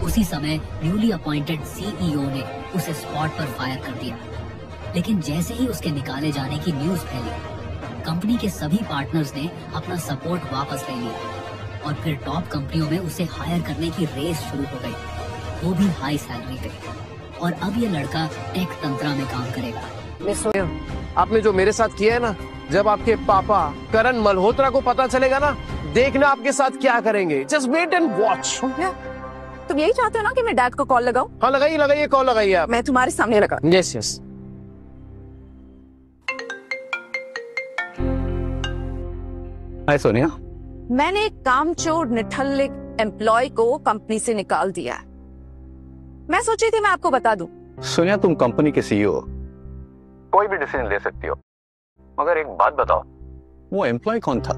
उसी समय newly appointed CEO ने उसे स्पॉट पर फायर कर दिया। लेकिन जैसे ही उसके निकाले जाने की न्यूज फैली, कंपनी के सभी पार्टनर्स ने अपना सपोर्ट वापस ले लिया और फिर टॉप कंपनियों में उसे हायर करने की रेस शुरू हो गई, वो भी हाई सैलरी पे। और अब ये लड़का टेक तंत्रा में काम करेगा। आपने जो मेरे साथ किया है ना, जब आपके पापा करण मल्होत्रा को पता चलेगा ना, देखना आपके साथ क्या करेंगे। Just wait and watch. तुम यही चाहते हो ना कि मैं डैड को कॉल लगाऊं? हाँ लगाइए कॉल लगाइए आप। मैं तुम्हारे सामने लगा। Yes yes. हाय सोनिया। मैंने एक कामचोर निठल्लिक एम्प्लॉय को कंपनी से निकाल दिया है। मैं सोची थी मैं आपको बता दूं। सोनिया, तुम कंपनी के सीईओ, कोई भी डिसीजन ले सकती हो, मगर एक बात बताओ, वो एम्प्लॉय कौन था?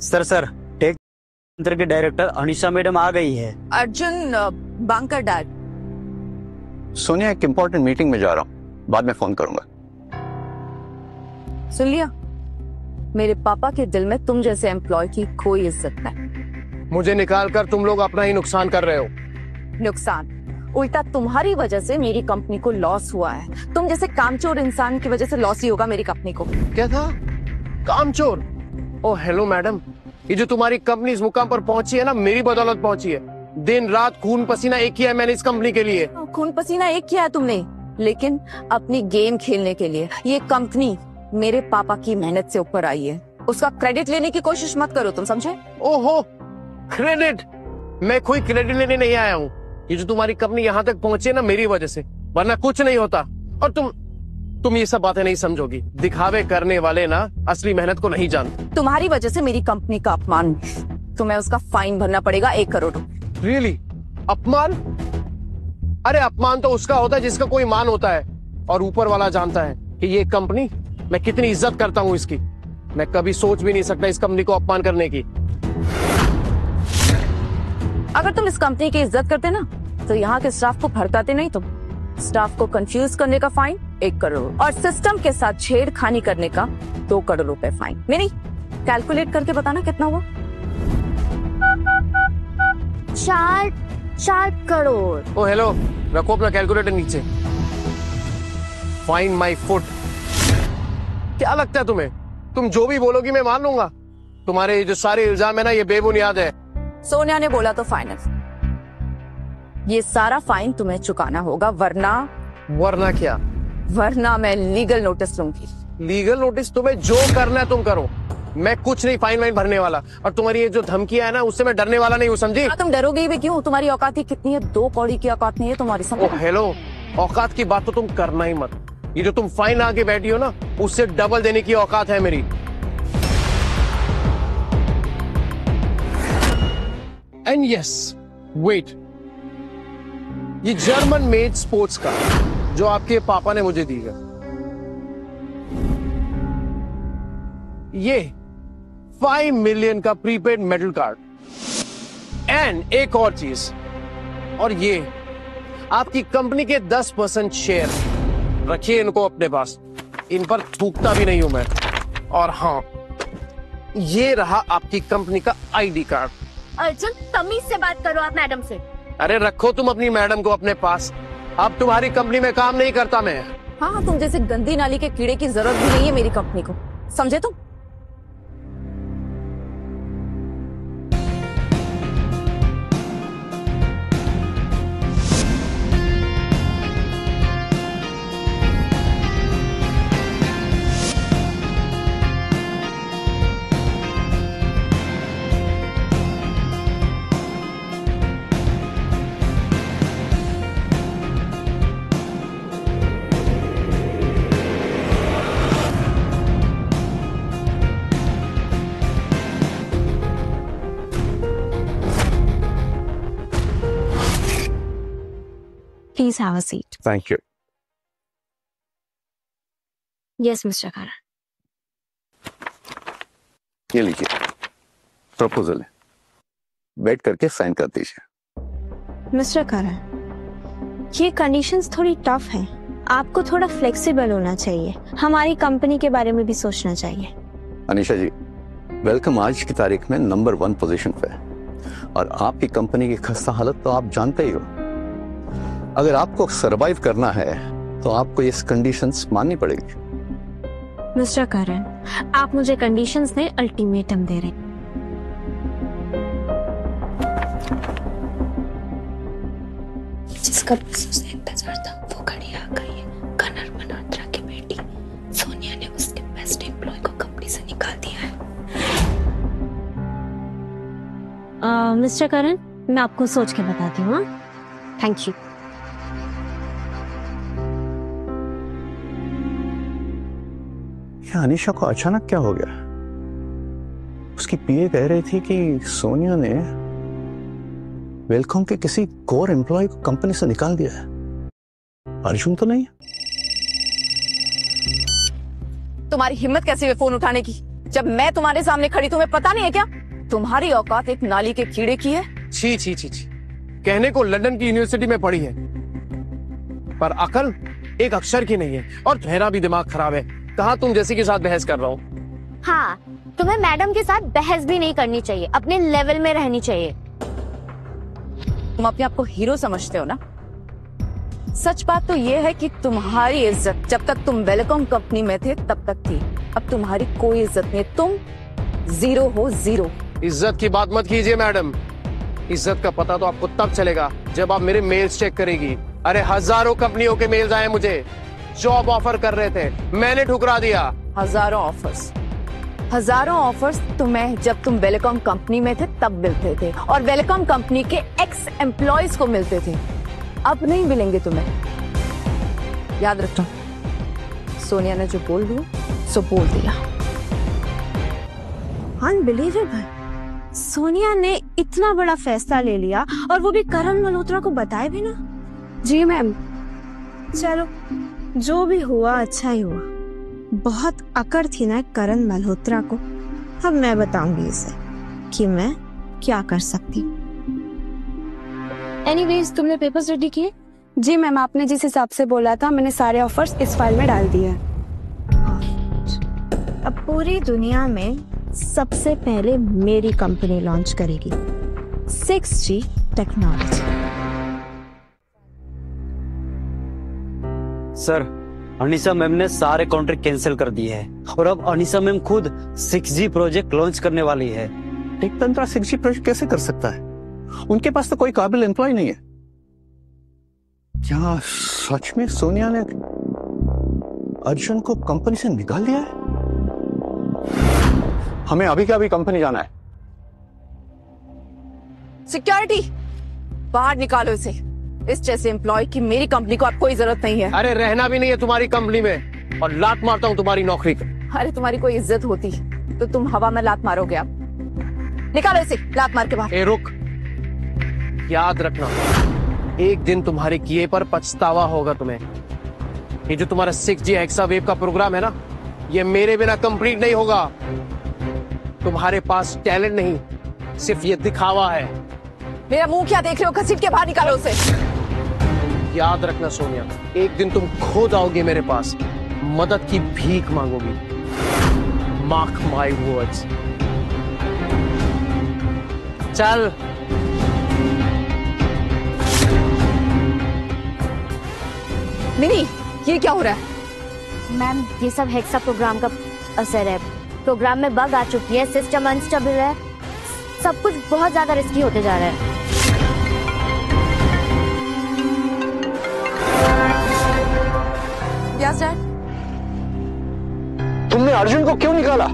सर टेक तंत्र के डायरेक्टर अनिशा मैडम आ गई है। अर्जुन बांकर डैड। सोनिया, एक इंपॉर्टेंट मीटिंग में जा रहा हूँ, बाद में फोन करूंगा। सुन लिया, मेरे पापा के दिल में तुम जैसे एम्प्लॉय की कोई इज्जत नहीं। मुझे निकाल कर तुम लोग अपना ही नुकसान कर रहे हो। नुकसान? उल्टा तुम्हारी वजह से मेरी कंपनी को लॉस हुआ है। तुम जैसे कामचोर इंसान की वजह से लॉस ही होगा मेरी कंपनी को। क्या था? कामचोर? ओ हेलो मैडम, ये जो तुम्हारी कंपनी इस मुकाम पर पहुंची है ना, मेरी बदौलत पहुंची है। दिन रात खून पसीना एक किया है मैंने इस कंपनी के लिए। खून पसीना एक किया है तुमने, लेकिन अपनी गेम खेलने के लिए। ये कंपनी मेरे पापा की मेहनत से ऊपर आई है, उसका क्रेडिट लेने की कोशिश मत करो, तुम समझे? ओहो, क्रेडिट? मैं कोई क्रेडिट लेने नहीं आया हूँ। ये जो तुम्हारी कंपनी यहाँ तक पहुंची है ना, मेरी वजह से, वरना कुछ नहीं होता। और तुम ये सब बातें नहीं समझोगी। दिखावे करने वाले ना असली मेहनत को नहीं जानते। तुम्हारी वजह से मेरी कंपनी का अपमान, तुम्हें उसका फाइन भरना पड़ेगा 1 करोड़। रियली? अपमान? अरे अपमान तो उसका होता है जिसका कोई मान होता है, और ऊपर वाला जानता है कि ये कंपनी, मैं कितनी इज्जत करता हूँ इसकी। मैं कभी सोच भी नहीं सकता इस कंपनी को अपमान करने की। अगर तुम इस कंपनी की इज्जत करते ना, तो यहाँ के स्टाफ को भड़काते नहीं। तुम स्टाफ को कंफ्यूज करने का फाइन 1 करोड़, और सिस्टम के साथ छेड़खानी करने का 2 करोड़ रुपए फाइन। नहीं, कैलकुलेट करके बताना कितना हुआ। 4 करोड़। ओ हेलो, रखो अपना कैलकुलेटर नीचे। Fine my foot. क्या लगता है तुम्हें, तुम जो भी बोलोगी मैं मान लूंगा? तुम्हारे जो सारे इल्जाम है ना, ये बेबुनियाद है। सोनिया ने बोला तो फाइनल। ये सारा फाइन तुम्हें चुकाना होगा, वरना क्या? वरना मैं लीगल नोटिस लूंगी। Legal notice? तुम्हें जो करना है तुम करो, मैं कुछ नहीं फाइन वाइन भरने वाला। और तुम्हारी ये जो धमकियां है ना, उससे मैं डरने वाला नहीं हूँ, समझी? तुम डरोगे भी क्यों? तुम्हारी औकात ही कितनी है? 2 कौड़ी की औकात नहीं है तुम्हारी, समझ? ओ हेलो, औकात की बात तो तुम करना ही मत। ये जो तुम फाइन आके बैठी हो ना, उससे डबल देने की औकात है मेरी। एंड यस, वेट, ये जर्मन मेड स्पोर्ट्स कार जो आपके पापा ने मुझे दी है, ये 5 मिलियन का प्रीपेड मेटल कार्ड, एंड एक और चीज, और ये आपकी कंपनी के 10% शेयर। रखिए इनको अपने पास, इन पर थूकता भी नहीं हूं मैं। और हाँ, ये रहा आपकी कंपनी का आईडी कार्ड। अर्जुन, तमीज से बात करो आप मैडम से। अरे रखो तुम अपनी मैडम को अपने पास। अब तुम्हारी कंपनी में काम नहीं करता मैं। हाँ, तुम जैसे गंदी नाली के कीड़े की जरूरत भी नहीं है मेरी कंपनी को, समझे तुम? Please have a seat. Thank you. Yes, Mr. Karan. ये लीजिए, प्रपोजल है, बैठ करके साइन कर दीजिए। Mr. Karan, ये कंडीशंस थोड़ी टफ हैं। आपको थोड़ा फ्लेक्सिबल होना चाहिए, हमारी कंपनी के बारे में भी सोचना चाहिए। अनीशा जी, वेलकम आज की तारीख में नंबर 1 पोजीशन पे है, और आपकी कंपनी की खस्ता हालत तो आप जानते ही हो। अगर आपको सरवाइव करना है तो आपको ये कंडीशंस माननी पड़ेगी। मिस्टर करण, आप मुझे कंडीशंस नहीं अल्टीमेटम दे रहे हैं। जिसका बिजनेस इंतजार था वो घड़ी आ गई है। कनर मल्होत्रा की बेटी सोनिया ने उसके बेस्ट एम्प्लॉय को कंपनी से निकाल दिया है। मिस्टर करण, मैं आपको सोच के बताती हूँ। Thank you. अनीशा को अचानक क्या हो गया? उसकी पीए कह रही थी कि सोनिया ने वेलकॉम के किसी कोर एम्प्लॉय को कंपनी से निकाल दिया है। अर्जुन तो नहीं? तुम्हारी हिम्मत कैसे हुई फोन उठाने की? जब मैं तुम्हारे सामने खड़ी, तुम्हें पता नहीं है क्या तुम्हारी औकात एक नाली के कीड़े की है? छी छी छी छी, कहने को लंदन की यूनिवर्सिटी में पढ़ी है, पर अकल एक अक्षर की नहीं है और तुम्हारा भी दिमाग खराब है। कहा तुम जैसी के साथ बहस कर रहा हूँ। हाँ, तुम्हें मैडम के साथ बहस भी नहीं करनी चाहिए, अपने लेवल में रहनी चाहिए। तुम अपने आप को हीरो समझते हो ना? सच बात तो ये है कि तुम्हारी इज्जत जब तक तुम वेलकॉम कंपनी में थे तब तक थी। अब तुम्हारी कोई इज्जत नहीं, तुम जीरो हो, जीरो। इज्जत की बात मत कीजिए मैडम। इज्जत का पता तो आपको तब चलेगा जब आप मेरे मेल्स चेक करेगी। अरे हजारों कंपनियों के मेल्स आए मुझे, जॉब ऑफर कर रहे थे, मैंने ठुकरा दिया। हजारों ऑफर्स तुम्हें जब तुम वेलकॉम कंपनी में थे तब मिलते थे और वेलकॉम कंपनी के एक्स एम्प्लॉयज को मिलते थे। अब नहीं मिलेंगे तुम्हें, याद रखना। सोनिया ने जो बोल दिया सो बोल दिया। अनबिलीवेबल, सोनिया ने इतना बड़ा फैसला ले लिया और वो भी करण मल्होत्रा को बताए भी ना। जी मैम। चलो, जो भी हुआ अच्छा ही हुआ। बहुत अकड़ थी ना करण मल्होत्रा को। अब मैं बताऊंगी इसे कि मैं क्या कर सकती हूँ। एनीवेज, तुमने पेपर्स रेडी किए? जी मैम, आपने जिस हिसाब से बोला था मैंने सारे ऑफर्स इस फाइल में डाल दिए हैं। अब पूरी दुनिया में सबसे पहले मेरी कंपनी लॉन्च करेगी 6G technology. Sir, Anisa ma'am ने सारे कॉन्ट्रैक्ट कैंसिल कर दिए हैं और अब अनीसा मैम खुद 6G प्रोजेक्ट लॉन्च करने वाली है। टेक तंत्रा 6G प्रोजेक्ट कैसे कर सकता है? उनके पास तो कोई काबिल एम्प्लॉय नहीं है। क्या सच में सोनिया ने अर्जुन को कंपनी से निकाल दिया है? हमें अभी का अभी कंपनी जाना है। सिक्योरिटी, बाहर निकालो इसे। इस जैसे एम्प्लॉय की मेरी कंपनी को अब कोई जरूरत नहीं है। अरे रहना भी नहीं है तुम्हारी कंपनी में और लात मारता हूँ तुम्हारी नौकरी का। अरे तुम्हारी कोई इज्जत होती तो तुम हवा में लात मारोगे। अब निकालो इसे, लात मार के बाहर। ए रुक, याद रखना, एक दिन तुम्हारे किए पर पछतावा होगा तुम्हें। ये जो तुम्हारा 6G एक्सा वेव का प्रोग्राम है ना, ये मेरे बिना कंप्लीट नहीं होगा। तुम्हारे पास टैलेंट नहीं, सिर्फ ये दिखावा है। मेरा मुंह क्या देख रहे हो? घसीट के बाहर निकालो उसे। याद रखना सोनिया, एक दिन तुम खुद आओगे मेरे पास, मदद की भीख मांगोगी। Mark my words. चल। मिनी, ये क्या हो रहा है? मैम, ये सब हेक्सा प्रोग्राम का असर है। प्रोग्राम में बग आ चुकी है, सिस्टम अनस्टेबल है, सब कुछ बहुत ज्यादा रिस्की होते जा रहा है। Yes dad. तुमने अर्जुन को क्यों निकाला?